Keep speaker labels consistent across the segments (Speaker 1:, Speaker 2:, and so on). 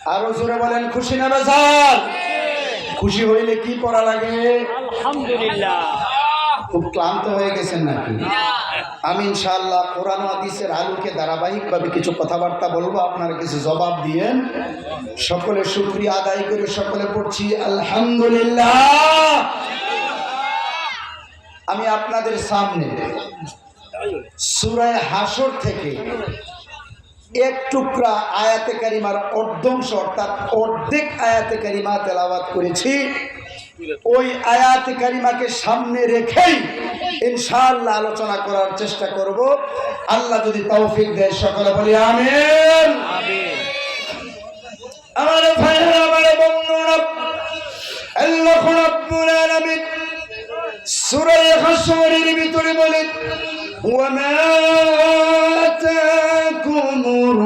Speaker 1: আরো জোরে বলেন খুশি না বেজার? খুশি হইলে কি করা লাগে?
Speaker 2: আলহামদুলিল্লাহ।
Speaker 1: খুব ক্লান্ত হয়ে গেছেন নাকি? আমি ইনশাআল্লাহ কোরআন হাদিসের আলোকে ধারাবাহিকভাবে কিছু কথাবার্তা বলবো, আপনারা কিছু জবাব দিয়েন। সকলে শুকরিয়া আদায় করে সকলে পড়ছি আলহামদুলিল্লাহ। আমি আপনাদের সামনে সূরা হাশর থেকে এক টুকরা আয়াতে কারিমার অর্ধাংশ অর্থাৎ অর্ধেক আয়াতে কারিমা তেলাওয়াত করেছি। ওই আয়াতে কারিমাকে সামনে রেখেই ইনশাআল্লাহ আলোচনা করার চেষ্টা করব, আল্লাহ যদি তৌফিক দেয়। সকলে বলি আমিন। আমার ভাইরা, আমার বন্ধুরা, আল্লাহ রাব্বুল আলামিন সূরা হাশরের ভিতরে বলেন, ওয়ামা আতাকুমুর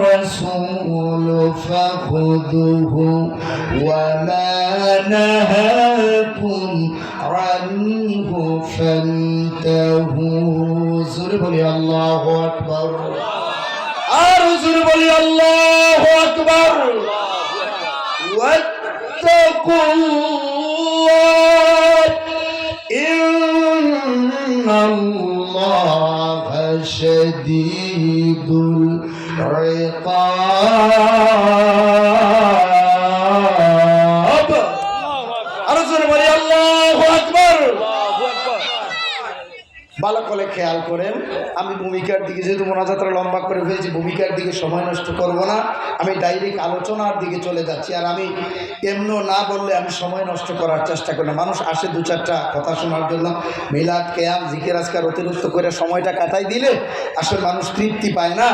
Speaker 1: রাসূলু ফাখুযুহু ওয়ামা নাহাকুম আনহু ফান্তাহু। জোরে বলি আল্লাহু আকবার। আর জোরে বলি আল্লাহু আকবার। ওয়াত্তাকুল্লাহ ইন্নাল্লাহা শাদীদুল ইকাব। আর জোরে বলি আল্লাহু আকবার। ভালো করে খেয়াল করেন, আমি ভূমিকার দিকে, যেহেতু মোনাজাতটা লম্বা করে ফেলেছি, ভূমিকার দিকে সময় নষ্ট করব না, আমি ডাইরেক্ট আলোচনার দিকে চলে যাচ্ছি। আর আমি এমন না বললে আমি সময় নষ্ট করার চেষ্টা করি না। মানুষ আসে দু চারটা কথা শোনার জন্য, মিলাদ কেয়াম জিকির আজকার অতিরিক্ত করে সময়টা কাটাই দিলে আসলে মানুষ তৃপ্তি পায় না।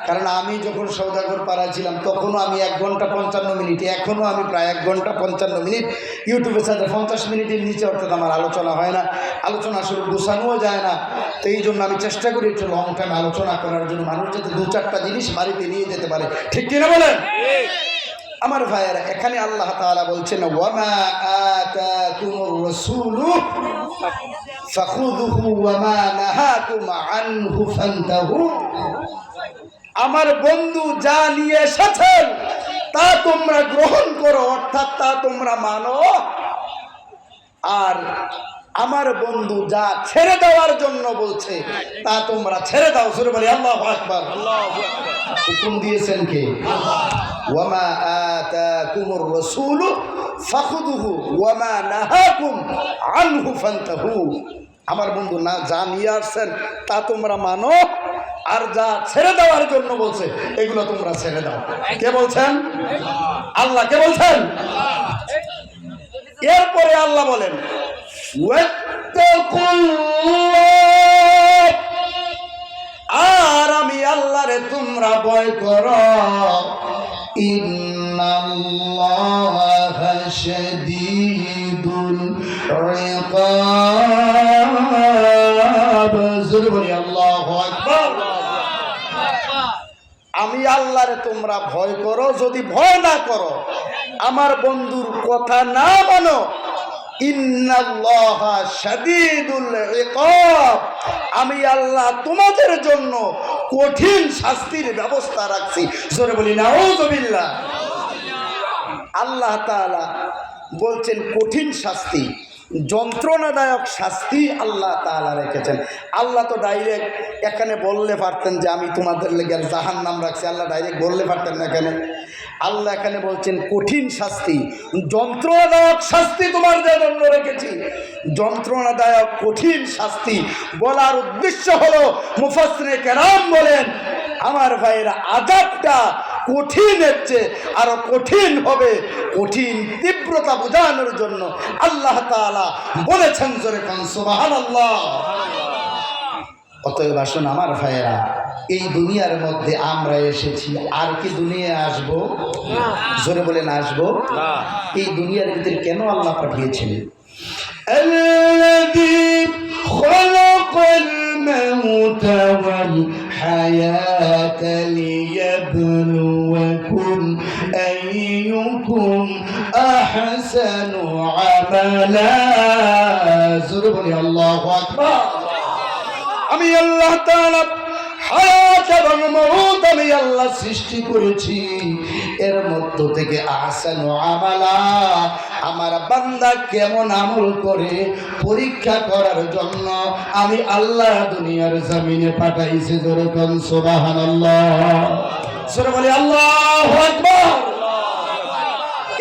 Speaker 1: কারণ আমি যখন সওদাগর পাড়ায় ছিলাম তখনও আমি 1 ঘন্টা 55 মিনিট, এখনও আমি প্রায় 1 ঘন্টা 55 মিনিট ইউটিউবে সাথে 50 মিনিটের নিচে অর্থাৎ আমার আলোচনা হয় না। আলোচনা আসলে গোছানোও যায় না। তো এই জন্য আমি চেষ্টা করি একটু লং টাইম আলোচনা করার জন্য, মানুষ যাতে 2-4টা জিনিস বাড়িতে নিয়ে যেতে পারে। ঠিক কিনা বলেন? আমার ভাইয়েরা, এখানে আল্লাহ তাআলা বলছেন, ওয়ামা আতাকুমুর রাসূলু ফাখুযুহু ওয়ামা নাহাকুম আনহু ফান্তাহু। আমার বন্ধু যা নিয়ে এসেছেন তা তোমরা গ্রহণ করো, অর্থাৎ তা তোমরা মানো। আর আমার বন্ধু যা ছেড়ে দেওয়ার জন্য বলছে তা তোমরা ছেড়ে দাও। সূরা বলি আল্লাহু আকবার। হুকুম দিয়েছেন কে? ওয়ামা আতাকুমুর রাসূলু ফাখুযুহু ওয়ামা নাহাকুম আনহু ফান্তাহু। আমার বন্ধু না যা নিয়ে আসছেন তা তোমরা মানো, আর যা ছেড়ে দেওয়ার জন্য বলছে এগুলো তোমরা ছেড়ে দাও। কে বলছেন? আল্লাহ। কে বলছেন? এরপরে আল্লাহ বলেন, আর আমি আল্লাহরে তোমরা ভয় করো, ইন্নাল্লাহা শাদীদুল ইকাব। জোরে বলি আল্লাহু আকবার। আমি আল্লাহরে তোমরা ভয় করো। যদি ভয় না করো, আমার বন্ধুর কথা না মানো, ইন্নাল্লাহা শাদীদুল ইকাব, আমি আল্লাহ তোমাদের জন্য কঠিন শাস্তির ব্যবস্থা রাখছি। জোরে বলি নাউযুবিল্লাহ। আল্লাহ তাআলা বলছেন কঠিন শাস্তি, যন্ত্রণাদায়ক শাস্তি আল্লাহ তাআলা রেখেছেন। আল্লাহ তো ডাইরেক্ট এখানে বললে পারতেন যে আমি তোমাদের লেগে জাহান্নাম রাখছি, আল্লাহ ডাইরেক্ট বললে পারতেন না। কেন? আল্লাহ এখানে বলছেন কঠিন শাস্তি, যন্ত্রণাদায়ক শাস্তি তোমাদের জন্য রেখেছি। যন্ত্রণাদায়ক কঠিন শাস্তি বলার উদ্দেশ্য হলো, মুফাসসিরে কেরাম বলেন, আমার ভাইয়েরা, আযাবটা কঠিনের চেয়ে আরো কঠিন হবে, কঠিন তীব্রতা বোঝানোর জন্য আল্লাহ তাআলা বলেছেন। জোরে কোন সুবহানাল্লাহ। অতএব আসুন আমার ভাইয়েরা, এই দুনিয়ার মধ্যে আমরা এসেছি, আর কি দুনিয়ায় আসবো? জোরে বলেন আসবো। এই দুনিয়ার ভিতরে কেন আল্লাহ পাঠিয়েছেন? আল্লাযী খালাকাল মাউতা ওয়াল হায়াতা লিয়াবলুয়াকুম আইয়ুকুম আহসানু আমালা। জোরে বলি আল্লাহু আকবার। আমি আল্লাহ তাআলা হায়াত এবং মউত আমি আল্লাহ সৃষ্টি করেছি, এর মধ্য থেকে আহসানু আমালা, আমার বান্দা কেমন আমল করে পরীক্ষা করার জন্য আমি আল্লাহ দুনিয়ার জমিনে পাঠাইছি। জোরে কোন সুবহানাল্লাহ। সূরা বলি আল্লাহু আকবার।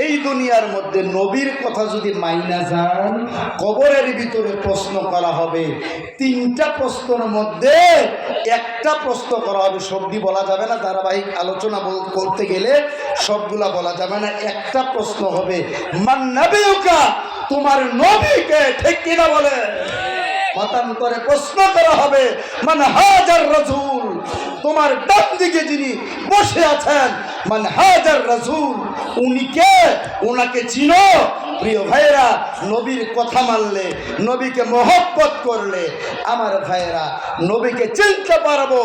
Speaker 1: এই দুনিয়ার মধ্যে নবীর কথা যদি মাইনা যান, কবরের ভিতরে প্রশ্ন করা হবে। 3টা প্রশ্নের মধ্যে একটা প্রশ্ন করা হবে, সবটি বলা যাবে না, ধারাবাহিক আলোচনা করতে গেলে সবগুলা বলা যাবে না। একটা প্রশ্ন হবে, মান নবিয়ুকা, তোমার নবীকে, ঠিক কিনা বলে? মতান্তরে প্রশ্ন করা হবে, মান হাজার রাসূল, তোমার ডান দিকে যিনি বসে আছেন, মান হাজার রাসূল, উনি কে, ওনাকে চিনো? প্রিয় ভাইরা, নবীর কথা মানলে, নবীকে মহব্বত করলে আমার ভাইরা নবীকে চিনতে পারবো।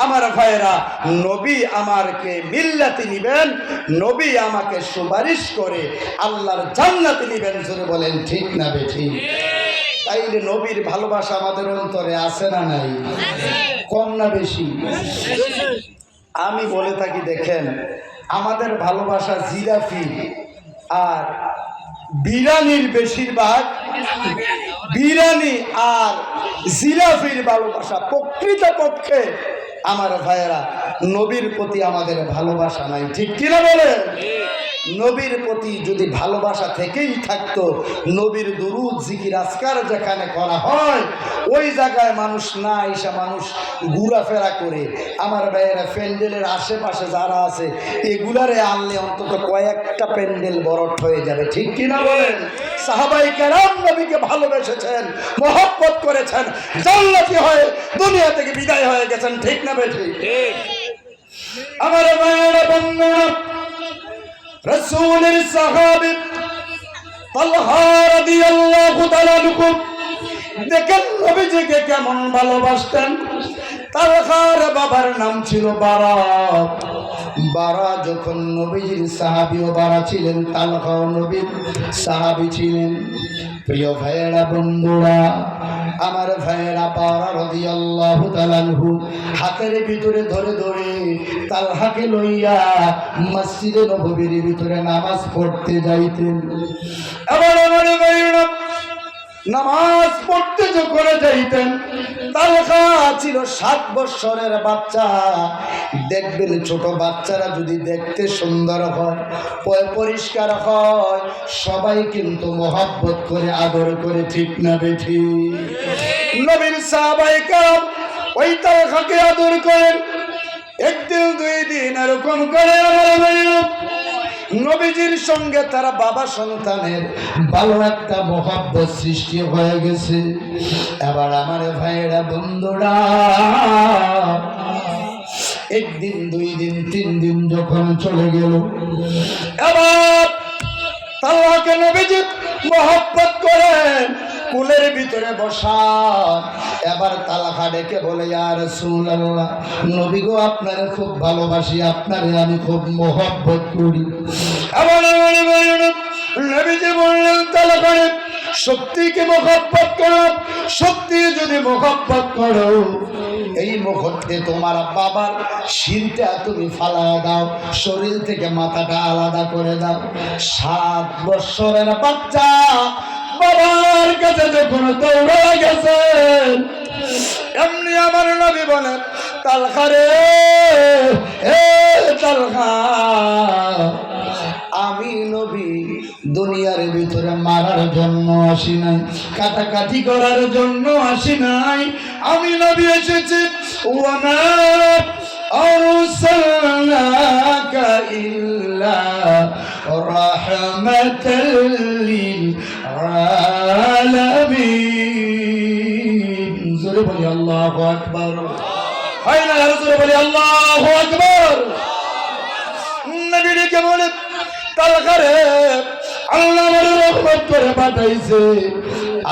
Speaker 1: আমার ভাইরা, নবী আমাকে মিল্লাতে নিবেন, নবী আমাকে সুপারিশ করে আল্লাহর জান্নাতে নিবেন। জোরে বলেন ঠিক না বেঠিক? তাইলে নবীর ভালোবাসা আমাদের অন্তরে আছে না নাই? কম না বেশি? আমি বলে থাকি, দেখেন আমাদের ভালোবাসা জিরাফি আর বিরানির, বেশিরভাগ বিরানি আর জিরাফির ভালোবাসা। প্রকৃতপক্ষে আমার ভাইয়েরা নবীর প্রতি আমাদের ভালোবাসা নাই, ঠিক কিনা বলে? নবীর প্রতি যদি ভালোবাসা থেকেই থাকতো, নবীর দুরুদ জিকির আজকার যেখানে করা হয় ওই জায়গায় মানুষ না এসে মানুষ ঘোরাফেরা করে। আমার ভাইয়েরা প্যান্ডেলের আশেপাশে যারা আছে এগুলারে আনলে অন্তত কয়েকটা প্যান্ডেল বরট হয়ে যাবে, ঠিক কিনা বলেন? সাহাবাই কেরাম নবীকে ভালোবেসেছেন, মহব্বত করেছেন, জান্নাতি হয়ে দুনিয়া থেকে বিদায় হয়ে গেছেন, ঠিক না বেঠিক? আমার ভাইয়েরা বন্ধুরা, রাসূলের সাহাবী তালহা রাদিয়াল্লাহু তাআলা আনহু দেখেন নবীজিকে কেমন ভালোবাসতেন। তালহার বাবার নাম ছিল বারা। বারা যখন নবীজির সাহাবী, ও বারা ছিলেন, তালহাও নবীর সাহাবী ছিলেন। প্রিয় ভাইয়েরা বন্ধুরা, আমার ভাইয়েরা বারা রাদিয়াল্লাহু তাআলা আনহু হাতের ভিতরে ধরে ধরে তালহাকে লইয়া মসজিদে নববীর ভিতরে নামাজ পড়তে যাইতেন। আবার আমার ভাইয়েরা নামাজ পড়তে যখন যাইতেন, তালহা ছিল 7 বছরের বাচ্চা। দেখবেন ছোট বাচ্চারা যদি দেখতে সুন্দর হয়, পরিষ্কার হয়, সবাই কিন্তু মহব্বত করে আদর করে, ঠিক না বেঠিক? নবীর সাহাবায়ে কেরাম ওই তালহাকে আদর করেন। একদিন 2 দিন এরকম করে আমার ভাইয়েরা নবীজির সঙ্গে তারা বাবা সন্তানের ভালো একটা মহব্বত সৃষ্টি হয়ে গেছে। এবার আমার ভাইয়েরা বন্ধুরা, একদিন 2 দিন 3 দিন যখন চলে গেল, এবার তালহাকে নবীজি মহব্বত করেন, কুলের ভিতরে বসা। এবার তালহা ডেকে বলে, ইয়া রাসূলুল্লাহ, নবী গো, আপনারে খুব ভালোবাসি, আপনারে আমি খুব মহব্বত করি। এবার নবীজি বললেন, তালহা সত্যি কি মহব্বত করো? সত্যি যদি মহব্বত করো, এই মুহূর্তে তোমার বাবার শিরটা তুমি ফালা দাও, শরীর থেকে মাথাটা আলাদা করে দাও। 7 বছরের বাচ্চা বাবার কাছে যখন দৌড়ে গেছে, এমনি আমার নবী বলেন, তালহা রে, হে তালহা, আমি নবী দুনিয়ার ভিতরে মারার জন্য আসি নাই, কাটাকাটি করার জন্য আসি নাই। আমি নবী এসেছি ওয়ামা আরসালনাকা ইল্লা রাহমাতাল লিল আলামিন। জোরে বলি আল্লাহু আকবার। হয় না জোরে বলি আল্লাহু আকবার। নবী কে বলে, তালহা রে, আল্লাহ আমারে রহমত করে পাঠাইছে,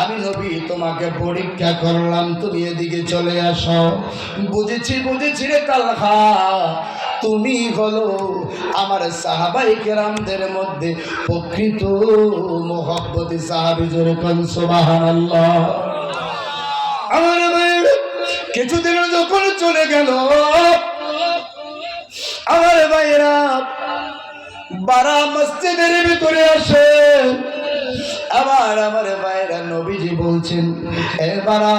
Speaker 1: আমি নবী তোমাকে পরীক্ষা করলাম, তুমি এদিকে চলে আসো। বুঝেছি বুঝেছি রে তালহা, তুমি হলো আমার সাহাবায়ে কেরামদের মধ্যে প্রকৃত মহব্বতী সাহাবী। জোরে কোন সুবহানাল্লাহ। আমার কিছুদিনের যখন চলে গেল, আমার ভাইরা বারা মসজিদের ভিতরে আসে। আবার আমার ভাইরা নবীজি বলছেন, এবারা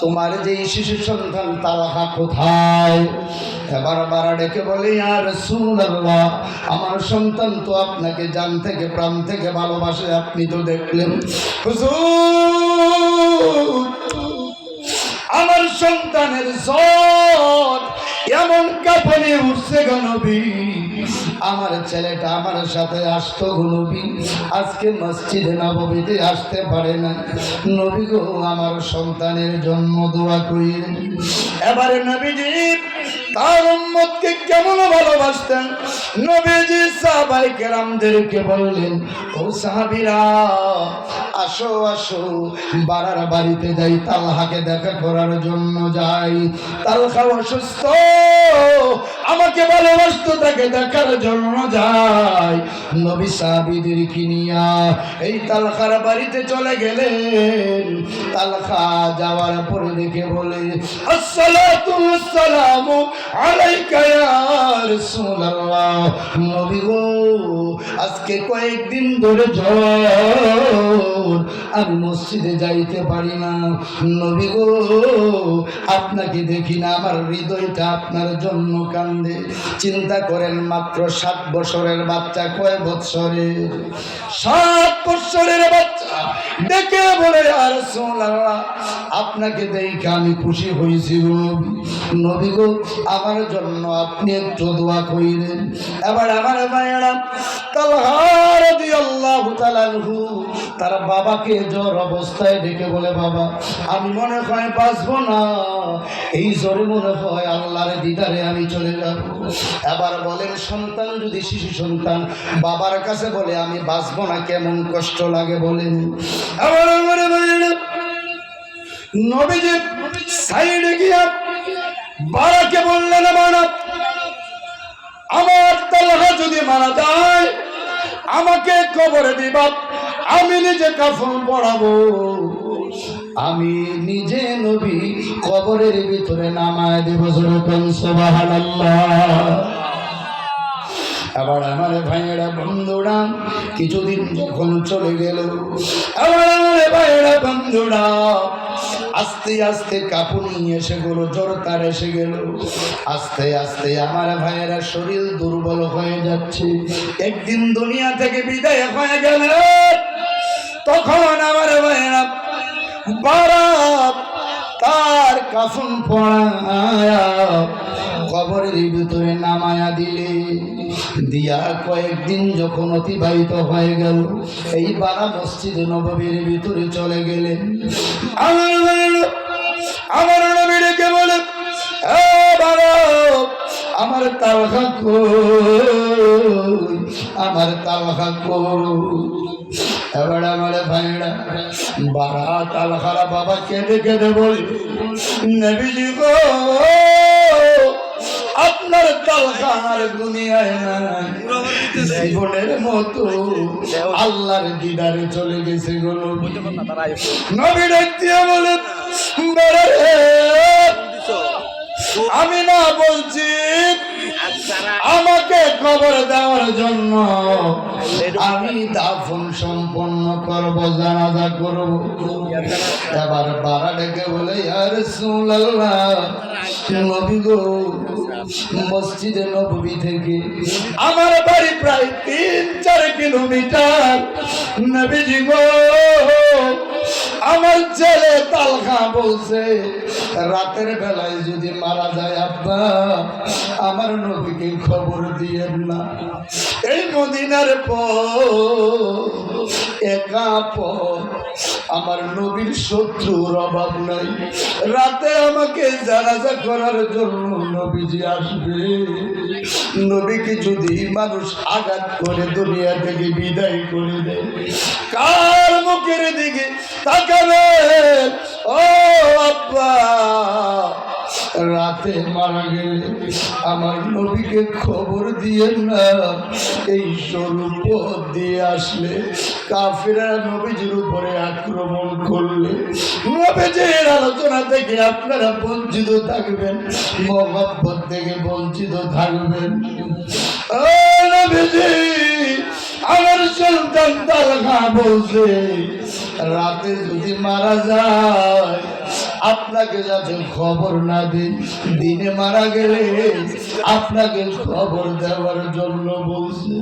Speaker 1: তোমার যে শিশু সন্তান তালহা কোথায়? এবার বারা ডেকে বলে, ইয়া রাসূলুল্লাহ, আমার সন্তান তো আপনাকে জান থেকে প্রাণ থেকে ভালোবাসে, আপনি তো দেখলেন। হুজুর, আমার সন্তানের জ্বর এমন কাঁপনে উঠছে গো নবী, আমার ছেলেটা আমার সাথে আসতো গো নবী, আজকে মসজিদে নববীতে আসতে পারে না। নবী গো, আমার সন্তানের জন্য দোয়া করিলেন। এবারে নবীজি তার উম্মতকে কেমন ভালোবাসতেন, নবীজি সাহাবায়ে কেরামদেরকে বললেন, ও সাহাবীরা, আসো আসো, বারার বাড়িতে যাই, তালহাকে দেখা করার জন্য যাই। তালহা অসুস্থ, আমাকে ভালোবাসতো, তাকে দেখার জন্য যাই। নবী সাহাবীদেরকে নিয়া এই তালহার বাড়িতে চলে গেলেন। তালহা যাওয়ার পরে দেখে বলে, আসসালাতু ওয়াসসালামু আলাইকা ইয়া রাসূলুল্লাহ। নবী গো, আজকে কয়েকদিন ধরে জ্বর, আমি মসজিদে যাইতে পারি না। নবী গো, আপনাকে দেখি না, আমার হৃদয়টা আপনার জন্য কান্দে। চিন্তা করেন, মাত্র 7 বছরের বাচ্চা, কয় বছরের? 7 বছরের বাচ্চা দেখে বলে, ইয়া রাসূলুল্লাহ, আপনাকে দেখে আমি খুশি হয়েছি গো নবী। নবী গো, আমার জন্য আপনি একটু দোয়া করিলেন। এবার আমার ভাইয়েরা, তালহা রাদিয়াল্লাহু তাআলা আনহু তার বাবাকে জ্বর অবস্থায় ডেকে বলে, বাবা, আমি মনে হয় বাঁচবো না, এই জ্বরে মনে হয় আল্লাহর দিদারে আমি চলে যাব। এবার বলেন, সন্তান যদি শিশু সন্তান বাবার কাছে বলে আমি বাঁচবো না, কেমন কষ্ট লাগে বলেন। এবার আমার ভাইয়েরা, নবীজি সাইডে গিয়া বারাকে বললেন, বারা, আমার তালহা যদি মারা যায় আমাকে কবরে দিবা, আমি নিজে কাফন পরাবো, আমি নিজে নবী কবরের ভিতরে নামায় দেব। সুবহানাল্লাহ। আবার আমার ভাইয়েরা, বন্ধুরা, কিছুদিন যখন চলে গেল, আবার আমার ভাইয়েরা, বন্ধুরা, আস্তে আস্তে কাঁপুনি এসে গেল, জ্বর তার এসে গেল। আস্তে আস্তে আমার ভাইয়েরা শরীর দুর্বল হয়ে যাচ্ছে। একদিন দুনিয়া থেকে বিদায় হয়ে গেল, তখন আমার ভাইয়েরা বারা তার কাফন পরায়া কবরের ভিতরে নামায়া দিলে। দিয়া কয়েকদিন যখন অতিবাহিত হয়ে গেল, এই বারা মসজিদে নববীর ভিতরে চলে গেলেন। আমার নবী ডেকে বলে, এ বারা, আমার তালহা কই, আমার তালহা কই? এবার আমার ভাইরা বারা তালহারা বাবা কেঁদে কেঁদে বলে, নবীজি গো, আপনার তালহা আর দুনিয়ায় নাই, জীবনের মতো আল্লাহর দিদারে চলে গেছে গো। নবী ডাক দিয়ে বলে, বারা রে, আমি না বলছি আমাকে কবর দেওয়ার জন্য, আমি দাফন সম্পন্ন করব, জানাজা করব। এবার বারা ডেকে বলে, ইয়া রাসূলুল্লাহ, নবী গো, মসজিদে নববী থেকে আমার বাড়ি প্রায় 3-4 কিলোমিটার। নবীজি গো, আমার ছেলে তালহা বলছে রাতের বেলায় যদি মারা যায়, আব্বা আমার নবীকে খবর দিয়েন না। এই মদিনার একা আমার নবীর শত্রুর অভাব নাই, রাতে আমাকে জানাজা করার জন্য নবীজি আসবে। নবীকে যদি মানুষ আঘাত করে দুনিয়া থেকে বিদায় করে দেয়, কার মুখের দিকে তাকাবে? ও আব্বা, রাতে মারা গেলে আমার নবীকে খবর দিয়ে না, এই স্বরূপ দিয়ে আসলে কাফেররা নবীজির উপরে আক্রমণ করলে নবীজির আলোচনা থেকে আপনারা বঞ্চিত থাকবেন, মহব্বত থেকে বঞ্চিত থাকবেন। ও নবীজি, আমার সন্তান তালহা বলছে রাতে যদি মারা যায় আপনাকে যাতে খবর না দিই, দিনে মারা গেলে আপনাকে খবর দেওয়ার জন্য বলছে।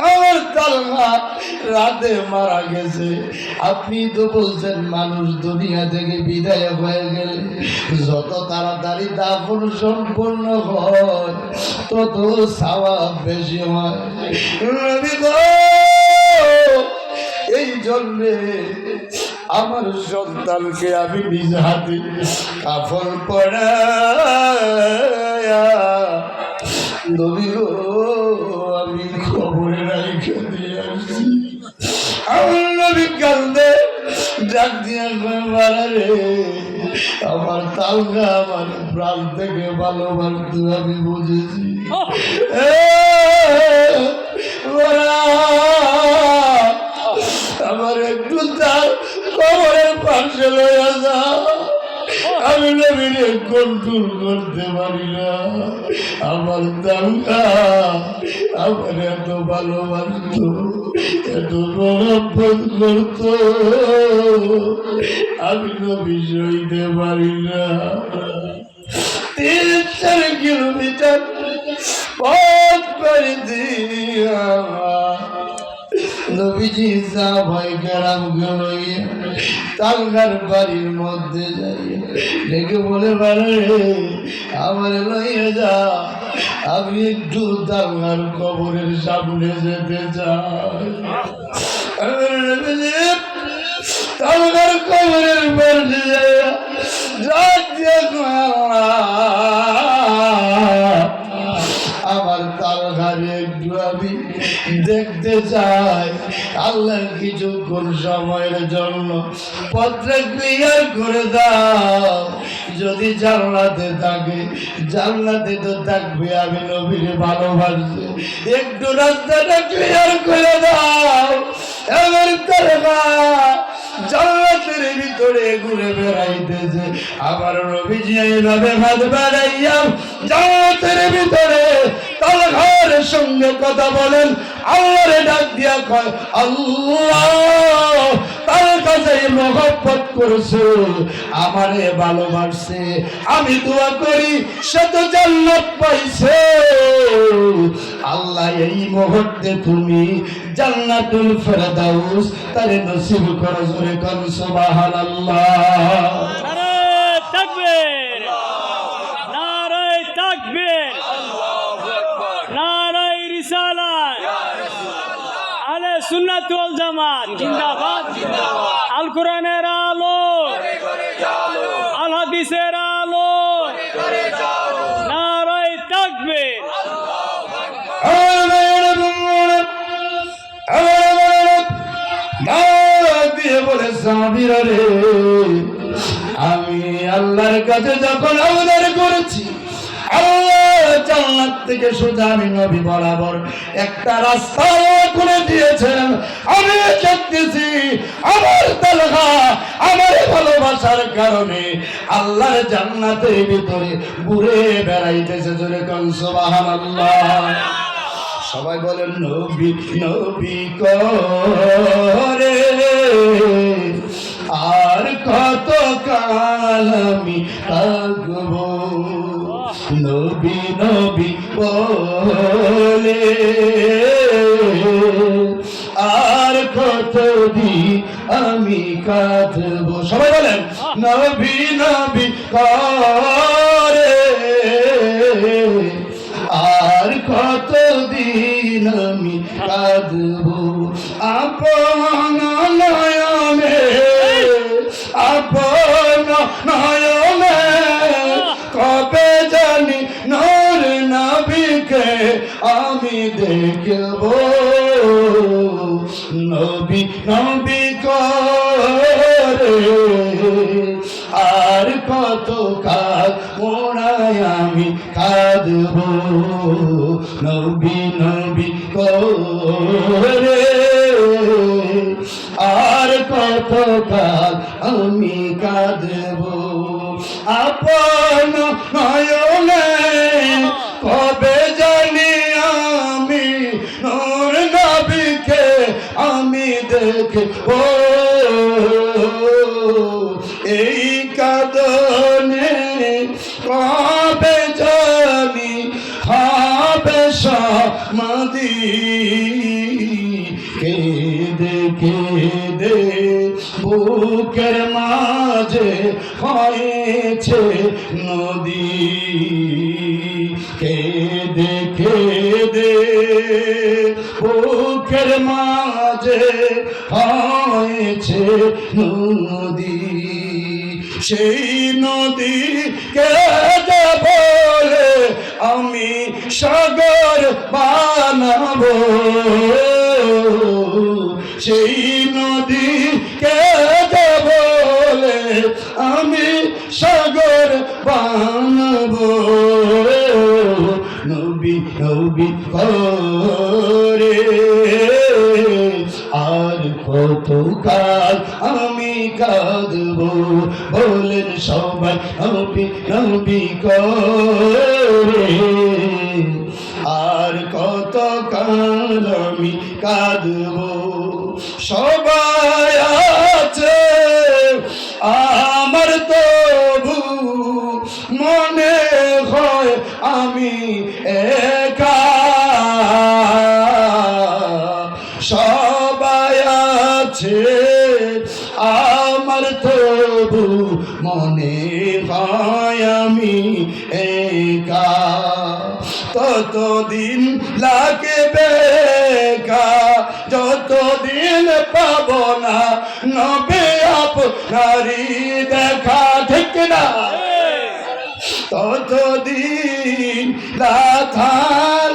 Speaker 1: আমার তালহা রাতে মারা গেছে, আপনি তো বলছেন মানুষ দুনিয়া থেকে বিদায় হয়ে গেলে যত তাড়াতাড়ি দাফন সম্পূর্ণ হয় তত সওয়াব বেশি হয়। এই জন্যে আমার সন্তানকে আমি নিজ হাতে কাফন পড়ায়া নবী গো আমি খবরে রাইখা দিয়ে আসছি। আমার নবী কান্দে ডাক দিয়া মারা রে, আমার তালহা আমার প্রাণ থেকে ভালোবাসতো আমি বুঝেছি। আমার একটু তার কবরের পাশে লইয়া যা, আমি নবীরে কন্ট্রোল করতে পারি না। আমার তালহা আমার এত ভালোবাসত, এত মহব্বত করত, আমি নবী সইতে পারি না। 3-4 কিলোমিটার পথ পাড়ি দিয়া নবীজি সাহাবাই কেরামকে লইয়া তালহার বাড়ির মধ্যে যাই ডেকে বলে বারে আমার লইয়া যা, আমি একটু তালহার কবরের সামনে যেতে চাই। তালহার কবরের মধ্যে যাইয়া আমার তালহারে একটু আমি দেখতে চাই। আল্লাহ কিছুক্ষণ সময়ের জন্য পত্রে ক্লিয়ার করে দাও, যদি জান্নাতে থাকে জান্নাতে তো থাকবে, আমি নবীর ভালোবাসি, একটু রাস্তাটা ক্লিয়ার করে দাও। এবার তালহা জান্নাতের ভিতরে ঘুরে বেড়াইতেছে, আমার নবীজি এইভাবে হাত বাড়াইয়া জান্নাতের ভিতরে তালহার সঙ্গে কথা বলেন, আল্লাহরে ডাক দিয়া কয় আল্লাহ তার কাছে মহব্বত করছে, আমারে ভালোবাসছে, আমি দোয়া করি সে তো জান্নাত পাইছে। আল্লাহ এই মুহূর্তে তুমি জান্নাতুল ফেরদাউস তারে নসিব করো, জোরে কোন সুবহানাল্লাহ।
Speaker 2: নারে তাকবীর, নারে তাকবীর, নারে রিসালাত, আলে সুন্নাত ওয়াল জামাত জিন্দাবাদ, আল কোরআনের আলো, আল হাদিসের আলো, নারে তাকবীর।
Speaker 1: আমি আল্লাহর কাছে যখন আবেদন করেছি, আল্লাহ জান্নাত থেকে সোজা আমি নবী বরাবর একটা রাস্তা করে দিয়েছেন। আমি দেখতেছি আমার তালহা আমার ভালোবাসার কারণে আল্লাহর জান্নাতের ভিতরে ঘুরে বেড়াইতেছে, জোরে কোন সুবহানাল্লাহ। সবাই বলেন নবী নবী করে আর কত কাল আমি থাকবো, নবী নবী বলে আর কতদিন আমি কাঁদবো। সবাই বলেন নবী নবী করে আর কতদিন আমি কাঁদবো, আপন নয়নে আপন নয়নে কবে জানি নূর নবীকে আমি দেখব, নবী নবী করে কাঁদব নবী নবী করে আর কতকাল আমি কাঁদব আপন নয়নে কবে জানি আমি নূর নবীকে আমি দেখব এই কাঁদনে কবে জানি হবে সমাধি কেঁদে কেঁদে বুকের মাঝে হয়েছে নদী কেঁদে কেঁদে বুকের মাঝে হয়েছে নদী সেই নদী কেঁদে বলে আমি সাগর বানাবো সেই নদী কেঁদে বলে আমি সাগর বানাবো নবী নবী করে আর কতকাল আমি কাঁদব বলেন সবাই নবী নবী করে আর কতকাল আমি কাঁদব সবাই আছে আমার তবু মনে হয় আমি একা সবাই আছে আমার তবু মনে হয় আমি একা ততদিন লাগবে যতদিন পাব না নবে আপনারি দেখা ঠিক না ততদিন রাধা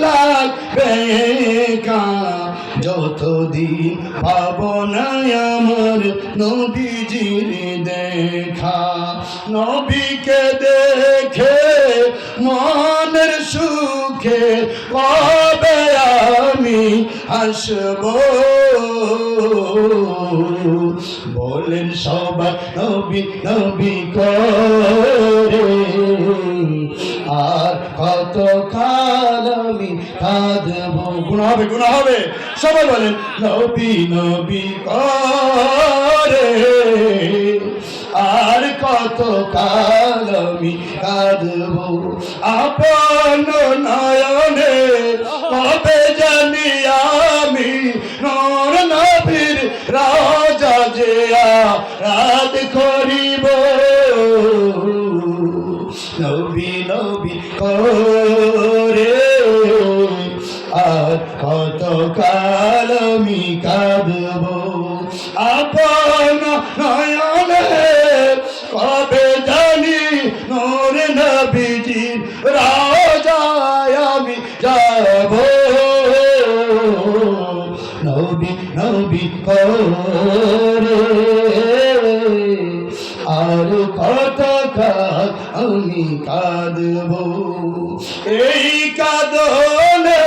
Speaker 1: লাগবে যতদিন পাব না আমার নবীজির দেখা নবীকে দেখে মনের সুখে কবে আমি হাসব বলেন সবাই নবী নবী করে আর কত কাল আমি কাঁদব গুনাহ হবে সবাই বলেন নবী নবী করে আর কত কাল আমি কাঁদব আপন নয়নে কবে জানি আমি নূর নবীর রাজা যে রাত করিব নবী নবী করে আর কত কাল আমি কাঁদব আপন নয়নে কবে জানি নূর নবীজির রাজায় আমি যাব নবী নবী করে আর কত কাল আমি কাঁদব এই কাঁদনে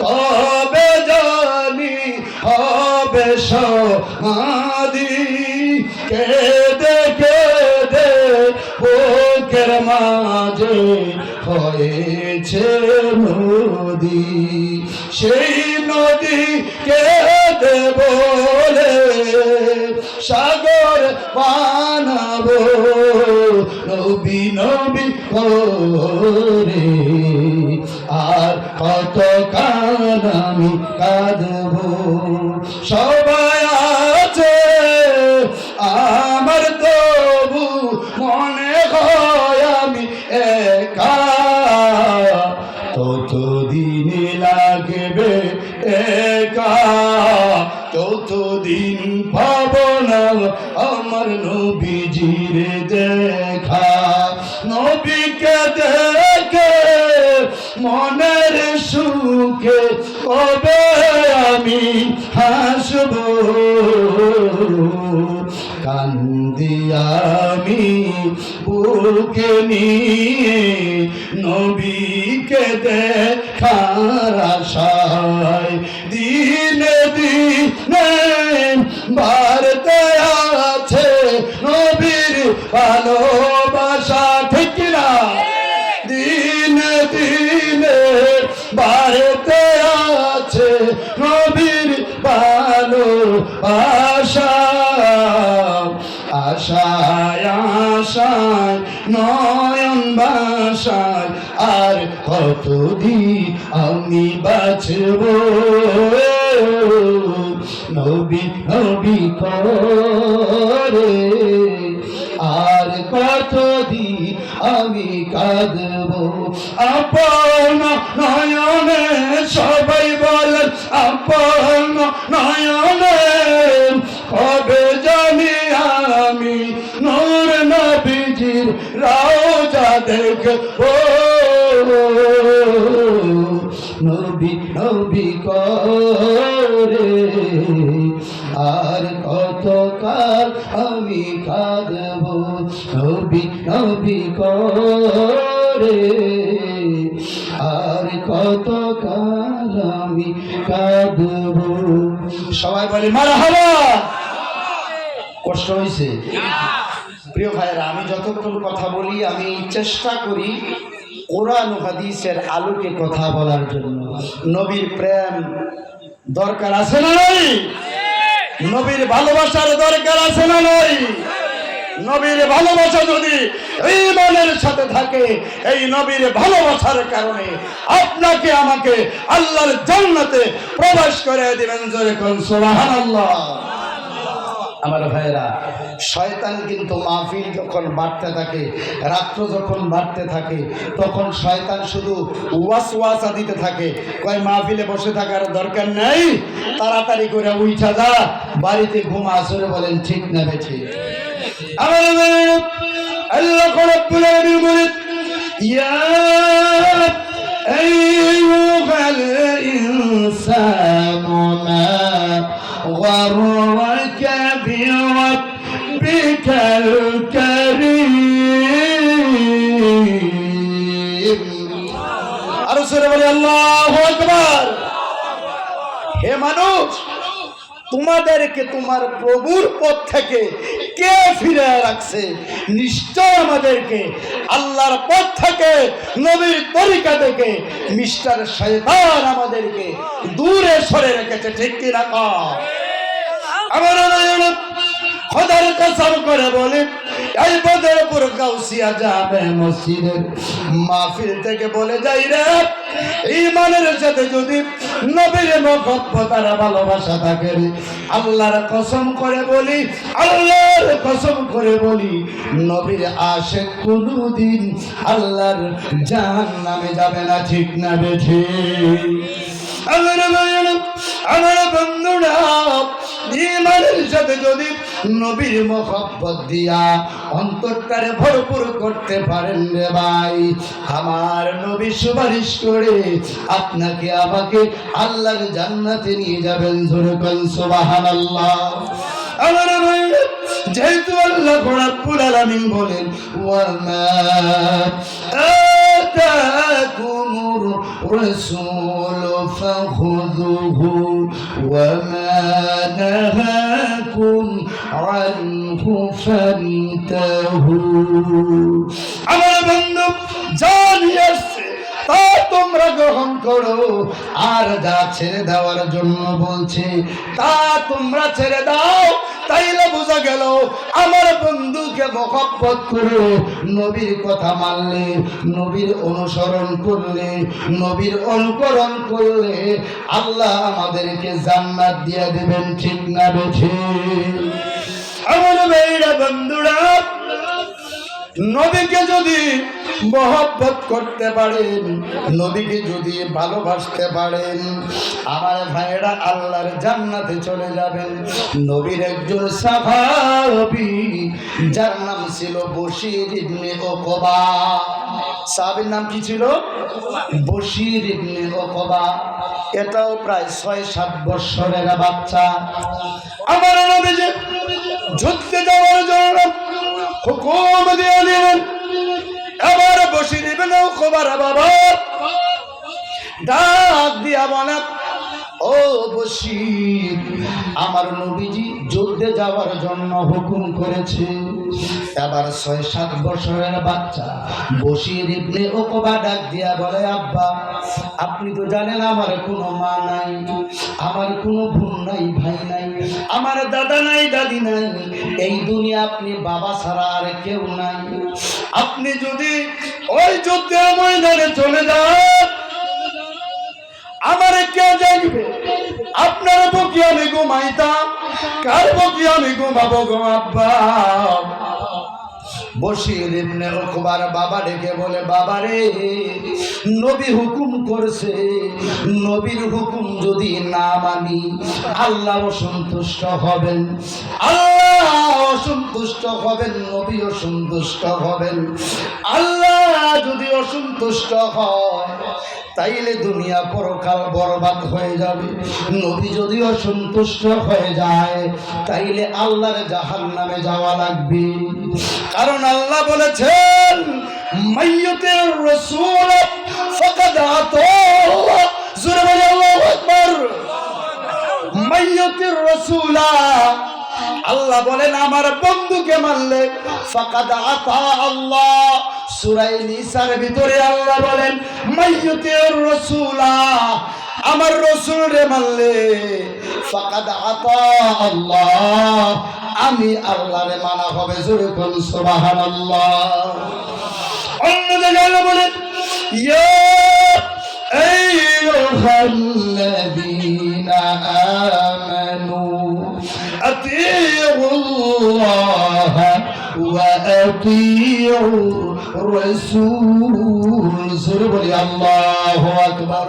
Speaker 1: কবে জানি হবে সমাধি কেঁদে কেঁদে বুকের মাঝে হয়েছে নদী সেই নদী কেঁদে বলে সাগর বানাবো নবী নবী করে আর কত কাল আমি কাঁদব সবাই আছে আমার তবু মনে হয় আমি একা ততদিন লাগবে একা ততদিন পাব না আমার নবীজির দেখা নবীকে দেখে মনের সুখে কবে আমি হাসব কান্দি আমি বুকে নিয়ে নবীকে দেখার আশায় দিনে দিনে বাড়তে আছে নবীর ভালোবাসা, ঠিক না? দিনে দিনে বাড়তে আছে নবীর ভালোবাসা, আশায় আশায় নয়ন বাসায় আর কতদিন আমি বাঁচব, নবী নবী করে আর কতদিন আমি কাঁদব। আপন নয়নে সবাই বলেন আপন নয়নে কবে জানি আমি নূর নবীজির রওজা দেখব, নবী নবী করে আর কতকাল আমি কাঁদব, নবী নবী করে আর কতকাল আমি কাঁদব। সবাই বলে মারহাবা। কষ্ট হয়েছে? প্রিয় ভাইয়েরা, আমি যতক্ষণ কথা বলি আমি চেষ্টা করি কোরআন ও হাদিসের আলোকে কথা বলার জন্য। নবীর প্রেম দরকার আছে না নাই? নবীর ভালোবাসার দরকার আছে না নাই? নবীর ভালোবাসা যদি ঈমানের সাথে থাকে, এই নবীর ভালোবাসার কারণে আপনাকে আমাকে আল্লাহর জান্নাতে প্রবেশ করে দিবেন। জোরে কোন সুবহানাল্লাহ। আমার ভাইয়েরা, শয়তান কিন্তু মাহফিল যখন বাড়তে থাকে, রাত্র যখন বাড়তে থাকে, তখন শয়তান শুধু ওয়াসওয়াসা দিতে থাকে, কয় মাহফিলে বসে থাকার দরকার নেই, তাড়াতাড়ি করে উঠা যা, বাড়িতে ঘুমা। আসলে বলেন ঠিক না বেঠিক? আমার আল্লাহ রাব্বুল আলামিন বলেন, ইয়া আইয়ুহাল ইনসানু মা غرك بربك الكريم। আর সূরা বলে আল্লাহু আকবার। হে মানুষ, তোমাদেরকে তোমার প্রভুর পথ থেকে কে ফিরে রাখছে? নিশ্চয় আমাদেরকে আল্লাহর পথ থেকে, নবীর তরিকা থেকে মিস্টার শয়তান আমাদেরকে দূরে সরে রেখেছে, ঠিক কি না? আমার খোদার কসম করে বলে, এই বদরপুর গাউসিয়া যাবে মসজিদের মাহফিল থেকে বলে যাই রে, ঈমানের সাথে যদি নবীর মহব্বত আর ভালোবাসা থাকে, আল্লাহর কসম করে বলি, আল্লাহর কসম করে বলি, নবীর আশিক কোনদিন আল্লাহর জাহান্নামে যাবে না, ঠিক না বেঠিক? আমার বন্ধুরা, ঈমানের সাথে যদি নবীর মহব্বত দিয়া অন্তরটারে ভরপুর করতে পারেন রে ভাই, আমার নবী সুপারিশ করে আপনাকে আমাকে আল্লাহর জান্নাতে নিয়ে যাবেন। জোরে বলেন সুবহানাল্লাহ। আমার ভাই, যেহেতু আল্লাহ রাব্বুল আলামিন বলেন, ওয়া মা আতাকুমুর রাসূলু ফাখুযুহু ওয়া মা নাহাকুম আনহু ফান্তাহু। আমার বন্ধু যা নিয়ে আসছে তা তোমরা গ্রহণ করো, আর যা ছেড়ে দেওয়ার জন্য বলছে তা তোমরা ছেড়ে দাও। তাইলে বোঝা গেল আমার বন্ধুকে মহব্বত করে নবীর কথা মানলে, নবীর অনুসরণ করলে, নবীর অনুকরণ করলে আল্লাহ আমাদেরকে জান্নাত দিয়ে দেবেন, ঠিক না বেঠিক? আমার ভাইরা বন্ধুরা, নবীকে যদি মহব্বত করতে পারেন, নবীকে যদি ভালোবাসতে পারেন, আমার ভাইয়েরা আল্লাহর জান্নাতে চলে যাবেন। নবীর একজন সাহাবী যার নাম ছিল বশির ইবনে উকবা। সাহাবীর নাম কি ছিল? বশির ইবনে উকবা। এটাও প্রায় 6-7 বছরের বাচ্চা। আমার নবীজি যুদ্ধে যাওয়ার জন্য হুকুম দিয়ে দিলেন। এবার বসির ইবনে উকবার বাবা ডাক দিয়া বলে, ও বশির, আমার নবীজি যুদ্ধে যাওয়ার জন্য হুকুম করেছে। এবার ৬-৭ বছরের বাচ্চা বশির ইবনে উকবা ডাক দিয়া বলে, আব্বা, আপনি তো জানেন আমার কোনো মা নাই, আমার কোনো বোন নাই, ভাই নাই, আমার দাদা নাই, দাদি নাই, এই দুনিয়া আপনি বাবা ছাড়া আর কেউ নাই। আপনি যদি ওই যুদ্ধের ময়দানে চলে যান, আমার কে দেখবে? আপনার বুকে আমি ঘুমাইতাম, কার বুকে আমি ঘুমাবো গো আব্বা? বশির ইবনে উকবার বাবা ডেকে বলে, বাবা রে, নবী হুকুম করছে, নবীর হুকুম যদি না মানি আল্লাহ অসন্তুষ্ট হবেন, আল্লাহ অসন্তুষ্ট হবেন, নবী অসন্তুষ্ট হবেন। আল্লাহ যদি অসন্তুষ্ট হয় তাইলে দুনিয়া পরকাল বরবাদ হয়ে যাবে। নবী যদি অসন্তুষ্ট হয়ে যায় তাইলে আল্লাহর জাহান্নামে যাওয়া লাগবে। কারণ আল্লাহ বলেছেন, মাইয়ুতির রাসূল ফাকাদ আতাল্লাহ। জোরে বলি আল্লাহু আকবার। মাইয়ুতির রাসূল, আল্লাহ বলেন আমার বন্ধুকে মারলে ফাকাদ আতা আল্লাহ। সূরা নিসার ভিতরে আল্লাহ বলেন, মাইয়ুতির রাসূল, আমার রাসূলরে মারলে ফাকাদ আতা আল্লাহ, আমি আল্লাহরে মানা হবে। জোরে কোন সুবহানাল্লাহ। অন্য জায়গায় বলেন, ইয়া আইয়ুহাল্লাযীনা আমানু আতিউল্লাহ ওয়া আতিউর রাসূল। জোরে বলি আল্লাহু আকবার।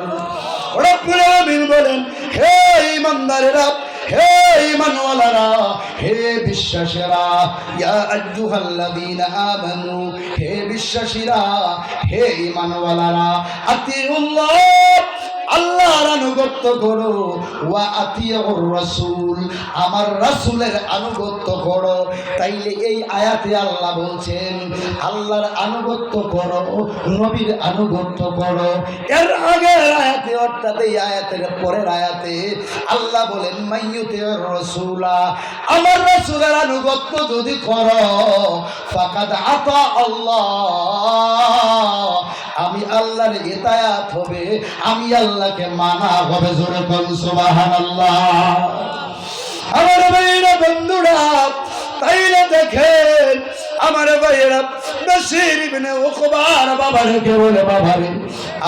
Speaker 1: রব্বুল আলামিন বলেন, হে ঈমানদারেরা, হে ঈমানওয়ালারা, হে বিশ্বাসীরা, ইয়া আইয়ুহাল্লাযীনা আমানু, হে বিশ্বাসীরা, হে ঈমানওয়ালারা, আতিউল্লাহ, আল্লাহর আনুগত্য করো, ওয়া আতিউর রাসূল, আমার রাসূলের আনুগত্য করো। তাইলে এই আয়াতে আল্লাহ বলছেন আল্লাহর আনুগত্য করো, নবীর আনুগত্য করো। এর আগের আয়াতে, অর্থাৎ এই আয়াতের পরের আয়াতে আল্লাহ বলেন, মাইয়ুতির রাসূলা, আমার রাসূলের আনুগত্য যদি করো ফাকাদ আতা আল্লাহ, আমি আল্লাহর ইতায়াত হবে, আমি আল্লাহকে মানা হবে। জোরে কোন সুবহানাল্লাহ। আমার ভাইরা, বন্ধুরা, তাইলে দেখেন আমার ভাইরা, বশির ইবনে উকবার বাবা রেখে বলে, বাবা রে,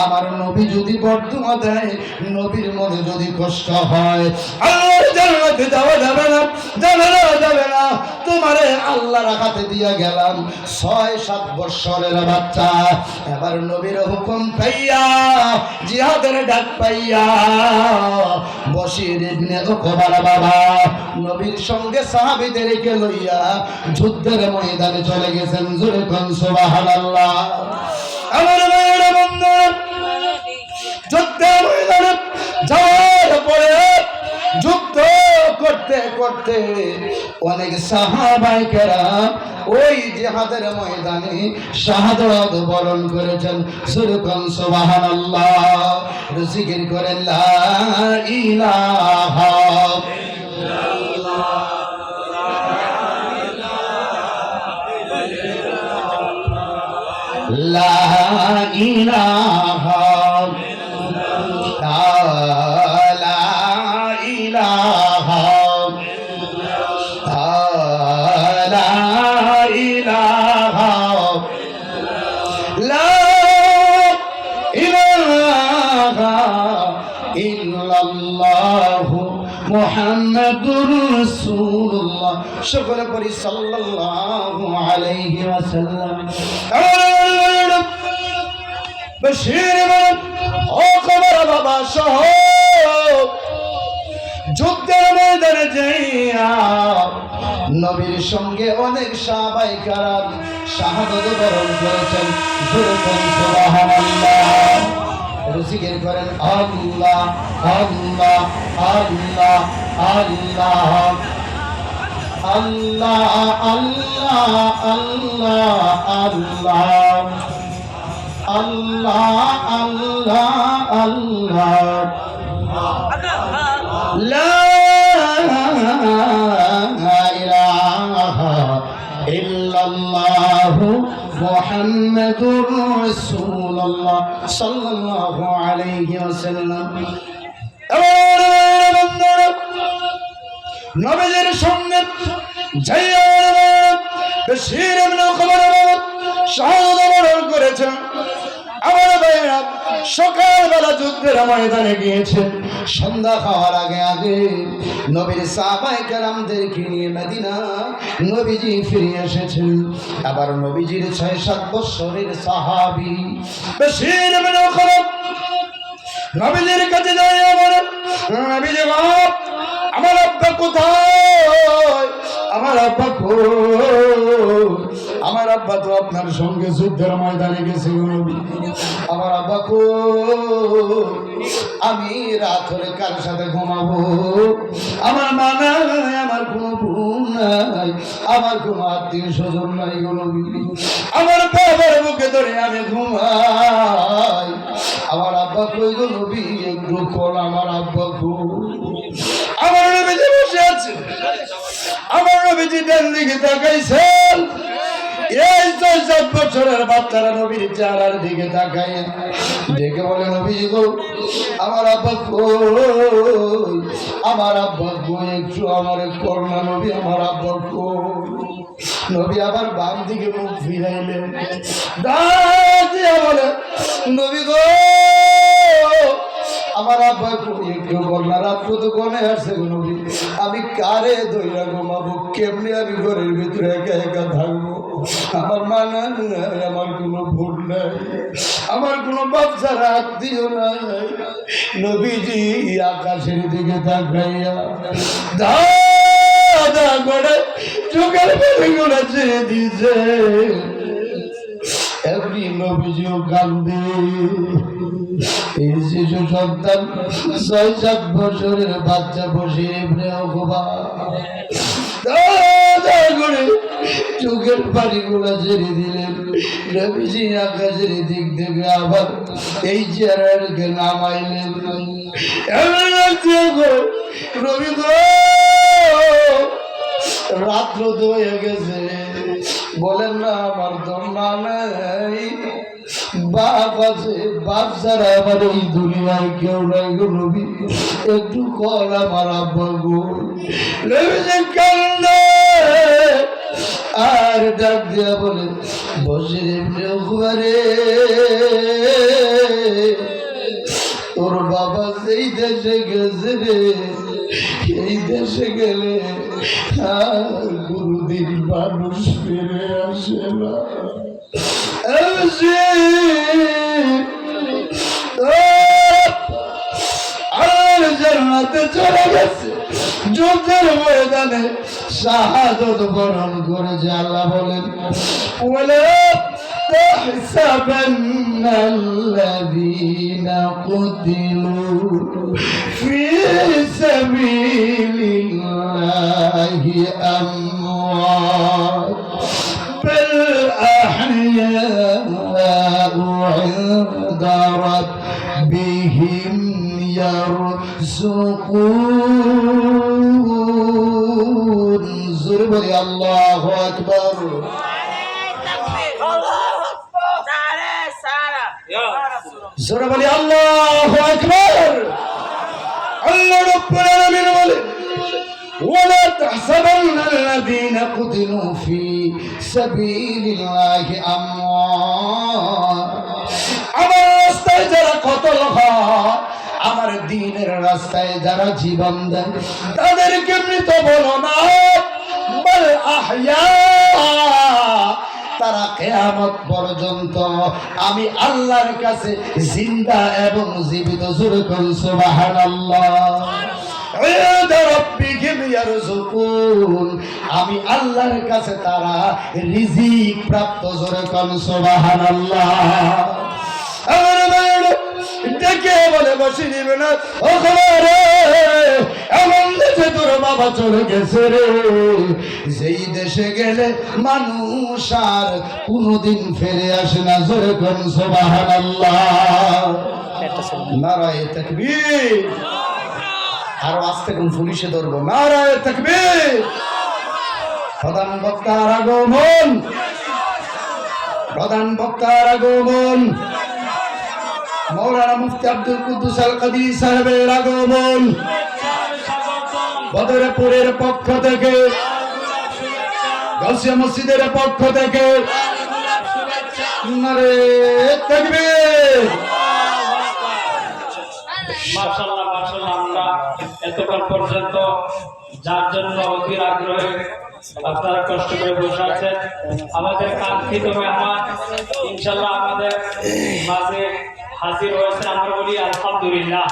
Speaker 1: আমার নবী যদি বর্দুয়া দেয়, নবীর মনে যদি কষ্ট হয়, আল্লাহর জান্নাতে যাওয়া যাবে না, যাবে না, যাবে না। তোমারে আল্লাহর হাতে দিয়া গেলাম। ৬-৭ বছরের বাচ্চা এবার নবীর হুকুম পাইয়া, জিহাদের ডাক পাইয়া, বশির ইবনে উকবার বাবা নবীর সঙ্গে সাহাবীদেরকে লইয়া যুদ্ধের ময়দানে চলে গেছেন। জোরে কোন সুবহানাল্লাহ। আমার ভাইয়েরা, বন্ধুরা, যুদ্ধের ময়দানে যাওয়ার পরে যুদ্ধ করতে করতে অনেক সাহাবায়ে কেরাম ওই জিহাদের ময়দানে শাহাদাত বরণ করেছেন। জোরে কোন সুবহানাল্লাহ। জিকির করেন, লা ইলাহা লা ইলাহা লা ইলাহা লা ইলাহা লা ইলাহা ইল্লাল্লাহু মুহাম্মাদুর রাসূলুল্লাহ। সকলে পড়ি সাল্লাল্লাহু আলাইহি ওয়াসাল্লাম। বশির ইবনে উকবার বাবা সহ যুদ্ধের ময়দানে যাইয়া নবীর সঙ্গে অনেক সাহাবায়ে কেরাম শাহাদাত বরণ করেছেন। জোরে বলেন সুবহানাল্লাহ। জিকির করেন, আল্লাহ আল্লাহ আল্লাহ আল্লাহ আল্লাহ আল্লাহ আল্লাহ আল্লাহ আল্লাহ আল্লাহ লা ইলাহা ইল্লাল্লাহু মুহাম্মাদুর রাসূলুল্লাহ সাল্লাল্লাহু আলাইহি ওয়াসাল্লাম। নবীজির সঙ্গে বশীর ইবনে খুবাইব শাহাদাত বরণ করেছেন। আমার ভাইরা সকালবেলা যুদ্ধের ময়দানে গিয়েছেন। সন্ধ্যা হওয়ার আগে আগে নবীর সাহাবায়ে কেরামদেরকে নিয়ে মদিনা নবীজি ফিরে এসেছেন। আবার নবীজির ৬-৭ বছরের সাহাবী বশীর ইবনে খুবাইব নবীজির কাছে দাঁড়িয়ে বলেন, নবীজি গো, আমার আব্বা কোথায়? আমার আব্বা কই? আমার আব্বা তো আপনার সঙ্গে যুদ্ধের ময়দানে গেছে গো নবী। আমার আব্বা কই? আমি রাত হলে কার সাথে ঘুমাবো? আমার মা নাই, আমার কোনো বোন নাই, আমার কোনো আত্মীয় স্বজন নাই গো নবী। আমার বাবার বুকে ধরে আমি ঘুমাই। আমার আব্বা কই গো নবী? একটু কল, আমার আব্বা কই? আমার নবীজি বসে আছে। আমার নবীজি ডান দিকে তাকাইছেন। এই ৬-৭ বছরের বাচ্চারা নবীর চেহারার দিকে তাকায় দেখে বলে, নবীজি গো, আমার আব্বা কই? আমার আব্বা কই? একটু আমার করোনা নবী, আমার আব্বা কই? নবী আবার বাম দিকে মুখ ফিরাইলেন, দাঁড়িয়ে বলে, নবী গো, আমার আব্বা কই? একটু বলনা। রাত্র তো গনে আসছে গো নবী, আমি কারে দইরা ঘুমাবো? কেমনি আমি ঘরের ভিতরে একা একা থাকবো? আমার মা নাই, আমার কোনো ভোট নাই, আমার কোনো বাচ্চারা আত্মীয় নাই। নবীজি আকাশের দিকে তাকাইয়া দাদা করে চোখের পানি গুলো ছেড়ে দিয়েছে। এমনি নবীজিও কান্দে। এই শিশু সন্তান ৬-৭ বছরের বাচ্চা বসে চোখের পানি গুলা ছেড়ে দিলেন। নবীজি আকাশের দিক থেকে আবার এই চেহারাকে নামাইলেন। রবি রাত্র তো হয়ে গেছে, বলেন না আমার দম্মা নাই, বাপ আছে, বাপ ছাড়া আমার এই দুনিয়ায় কেউ নাই গো নবী। একটু কল, আমার আব্বা গো। নবীজি কান্দে আর ডাক দিয়া বলে, বসে রে, তোর বাবা সেই দেশে গেছে রে, এই দেশে গেলে আর কোনদিন মানুষ ফিরে আসে না। আর জান্নাতে চলে গেছে, যুদ্ধের ময়দানে শাহাদত বরণ করেছে। আল্লাহ বলেন, تحسبن الذين قتلوا في سبيل الله أموات بل أحياء عند ربهم يرزقون. زرب الله أكبر. জোরে বলি আল্লাহু আকবার। আল্লাহ রাব্বুল আলামিন বলেন, ওয়ালা তাহসাবান্নাল্লাযীনা কুতিলু ফি সাবিলিল্লাহি আমওয়াত। আমার রাস্তায় যারা কতল হয়, আমার দ্বীনের রাস্তায় যারা জীবন দেয়, তাদেরকে মৃত বলো না, বল আহইয়া, তারা কিয়ামত পর্যন্ত আমি আল্লাহর কাছে জিন্দা এবং জীবিত। জোরে বল সুবহানাল্লাহ। আমি আল্লাহর কাছে তারা রিজিক প্রাপ্ত। জোরে বল সুবহানাল্লাহ। ডেকে বলে বসে নিবে না, ও খবরে এমন দেশে তোর বাবা চলে গেছে রে, যেই দেশে গেলে মানুষ আর কোনোদিন ফিরে আসে না। জোরে কোন সুবহানাল্লাহ, নারায়ে তাকবীর। আরো আস্তে কোন পুলিশে ধরবো, নারায়ে তাকবীর। প্রধান বক্তার আগমন, প্রধান বক্তার আগমন, মৌলানা মুফতি আব্দুল কুদ্দুস আল কাদরি সাহেবের আগমন। বদরপুরের পক্ষ থেকে, গাউসিয়া মসজিদের পক্ষ থেকে নারায়ে তাকবীর।
Speaker 2: মাশাআল্লাহ মাশাআল্লাহ। আমরা এতক্ষণ পর্যন্ত যার জন্য অধীর আগ্রহে আপনারা কষ্ট করে বসে আছেন, আমাদের কাঙ্ক্ষিত মেহমান ইনশাআল্লাহ আমাদের মাঝে হাজির হয়েছে। আমরা বলি আলহামদুলিল্লাহ।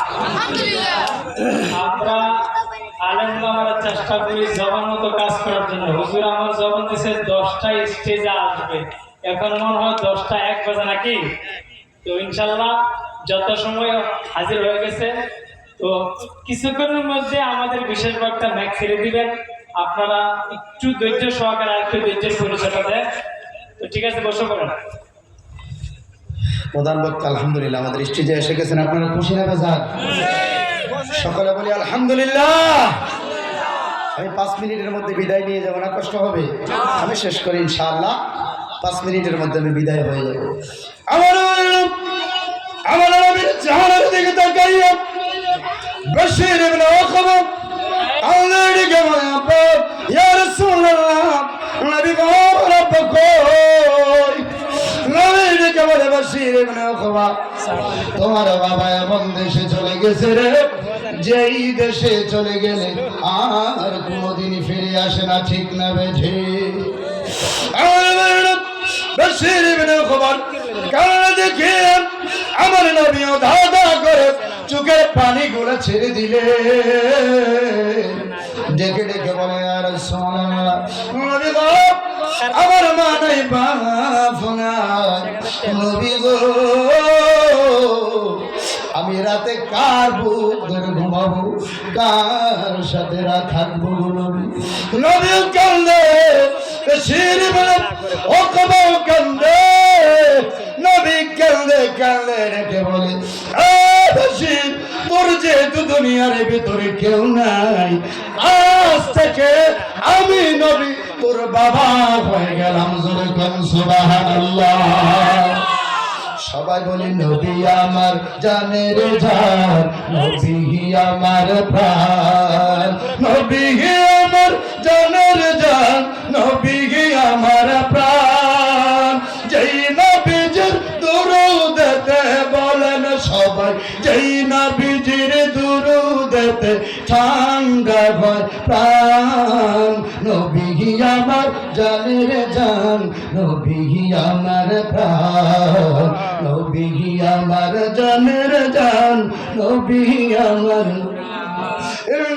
Speaker 2: আমরা আলেমরা চেষ্টা করি জবান মতো কাজ করার জন্য। হুজুর আমার জবান দিচ্ছে 10টা স্টেজে আসবে, এখন মনে হয় 10টা 1 বাজে নাকি। তো ইনশাআল্লাহ যত সময় হাজির হয়ে গেছে, তো কিছুক্ষণের মধ্যে আমাদের বিশেষ বক্তা ম্যাক ছেড়ে দিবেন। আপনারা একটু ধৈর্য সহকারে একটু ধৈর্যের পরিচয়টা দেন। তো ঠিক আছে, বসে পড়েন।
Speaker 1: প্রধান বক্তা আলহামদুলিল্লাহ আমাদের স্টেজে এসে গেছেন। আপনারা খুশি না বেজার? সকলে বলি আলহামদুলিল্লাহ। আমি 5 মিনিটের মধ্যে বিদায় নিয়ে যাবো না, কষ্ট হবে? আমি শেষ করি ইনশাআল্লাহ। 5 মিনিটের মধ্যে আমি বিদায় হয়ে যাব। আমার নবীর জাহানের দিকে তাকাইয়া বশীর ইবনে উকবা আল্লাহর দিকে বলে, আব্বা ইয়া রাসূলুল্লাহ, নবী গো রব কই? নবীর দিকে বলে, বশীর ইবনে উকবা, তোমার বাবা এমন দেশে চলে গেছে রে, যেই দেশে চলে গেলে আর কোনোদিন ফিরে আসে না। ঠিক না বেঠে? বশীর ইবনে উকবা কারণ দেখে আমার নবীও ধাঁধা করে চোখের পানিগুলো ছেড়ে দিলে, ডেকে ডেকে বলে, আর নবী গো, আমার মা নাই বাপ নাই, নবী গো, আমি রাতে কার বুক ধরে ঘুমাবো, কার সাথে রাত থাকবো? নবী কান্দে, বশীর ইবনে উকবা কান্দে, নবী কান্দে কান্দে রেখে বলে, বশীর, তোর যেহেতু দুনিয়ার ভিতরে কেউ নাই, আজ থেকে আমি নবী তোর বাবা হয়ে গেলাম। জোরে কোন সুবহানাল্লাহ। সবাই বলি, নবী আমার জানের জান, নবী আমার প্রাণ, নবী আমার জানের জান, নবী আমার প্রাণ। যেই নবীজির দুরূদেতে বলেন সবাই, যেই নবীজির দুরূদেতে ঠান্ডা হয় প্রাণ, নবী আমার জানের জান, নবী আমার প্রাণ, নবী আমার জানের জান, নবী আমার।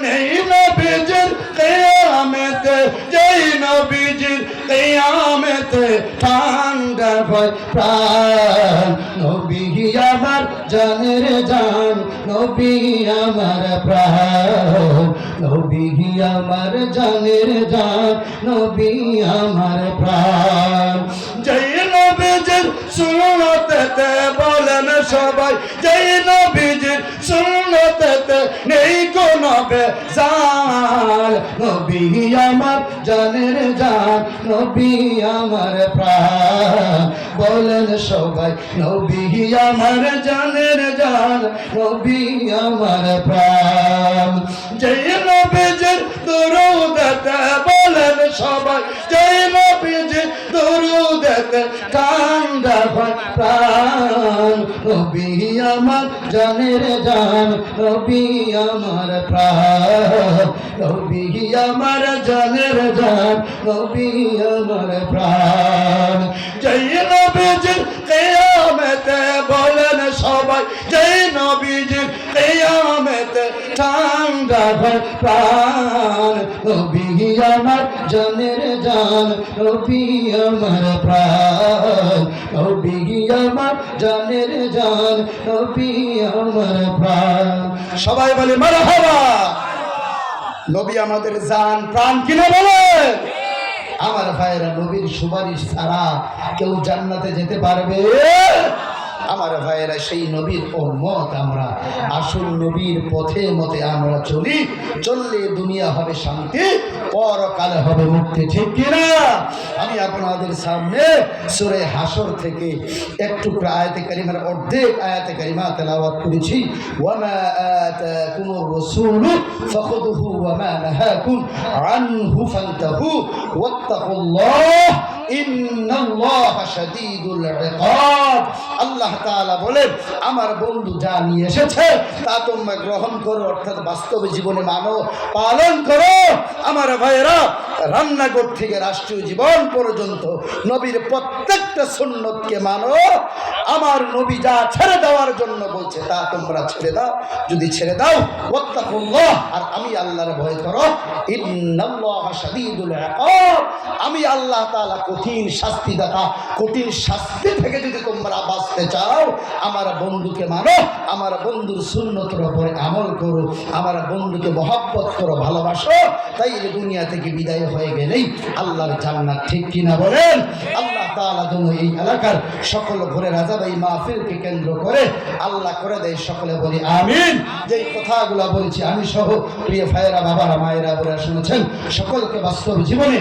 Speaker 1: নেই নবীজির কিয়ামতে, যেই নবীজির কিয়ামতে ঠান্ডা হয় প্রাণ, নবী আমার জানের জান, নবী আমার প্রাণ, নবী আমার জানের জান, নবী আমার প্রাণ। যেই নবীজির সুন্নতেতে বলেন সবাই, যেই নবীজির সুন্নতেতে নেই কোনো বেজাল, নবী আমার জানের জান, নবী আমার প্রাণ। বলেন সবাই, নবী আমার জানের জান, নবী আমার প্রাণ। যেই নবীজির দুরূদেতে বলেন সবাই, যেই নবীজির দুরূদেতে ঠান্ডা হয় প্রাণ, নবী আমার জানের জান, নবী আমার প্রাণ, নবী আমার জানের জান, নবী আমার প্রাণ। যেই নবীজির কিয়ামতে বলেন সবাই, যেই নবীজির কিয়ামতে ঠান্ডা হয় প্রাণ, নবী আমার জানের জান, নবী আমার প্রাণ, নবী আমার জানের জান, নবী আমার প্রাণ। সবাই বলে মারহাবা। নবী আমাদের জান প্রাণ কিনা বলে। আমার ভাইয়েরা, নবীর সুপারিশ ছাড়া কেউ জান্নাতে যেতে পারবে? আমার ভাইয়েরা, সেই নবীর উম্মত আমরা। আসল নবীর পথে মতে আমরা চলি, চললে দুনিয়া হবে শান্তি, পরকালে হবে মুক্তি, ঠিক কিনা? আমি আপনাদের সামনে সূরা হাসর থেকে একটু আয়াতে কারিমার অর্ধেক আয়াতে কারিমা তেলাওয়াত করেছি। ওয়ামা আতাকুমুর রাসূলু ফাখুযুহু ওয়ামা নাহাকুম আনহু ফান্তাহু ওয়াত্তাকুল্লাহ ইন্নাল্লাহা শাদীদুল ইকাব। আল্লাহ তাআলা বলেন, আমার বন্ধু যা নিয়ে এসেছে তা তোমরা গ্রহণ করো, অর্থাৎ বাস্তব জীবনে মানো, পালন করো। আমার ভাইয়েরা, রান্নাঘর থেকে রাষ্ট্রীয় জীবন পর্যন্ত নবীর প্রত্যেকটা সুন্নতকে মানো। আমার নবী যা ছেড়ে দেওয়ার জন্য বলছে তা তোমরা ছেড়ে দাও। যদি ছেড়ে দাও, ওয়াত্তাকুল্লাহ, আর আমি আল্লাহর ভয় করো, ইন্নাল্লাহা শাদীদুল ইকাব, আমি আল্লাহ তাআলা কঠিন শাস্তিদাতা। কঠিন শাস্তি থেকে যদি তোমরা বাঁচতে চাও, আমার বন্ধুকে মানো, আমার বন্ধুর সুন্নতের উপরে আমল করো, আমার বন্ধুকে মহব্বত করো, ভালোবাসো। তাইলে দুনিয়া থেকে বিদায় হয়ে গেলেই আল্লাহর জান্নাত, ঠিক কিনা বলেন? আল্লাহ তাআলা যেন এই এলাকার সকল ঘরে রাজা এই মাহফিলকে কেন্দ্র করে আল্লাহ করে দেয়। সকলে বলি আমিন। যেই কথাগুলো বলেছি আমি সহ প্রিয় ভাইয়েরা, বাবারা, মায়েরা, বোনেরা শুনেছেন, সকলকে বাস্তব জীবনে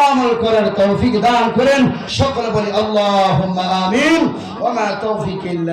Speaker 1: আমল করার তৌফিক দান করেন। সকলে বলি আল্লাহুম্মা আমিন। ওয়া মা তৌফিক ইল্লা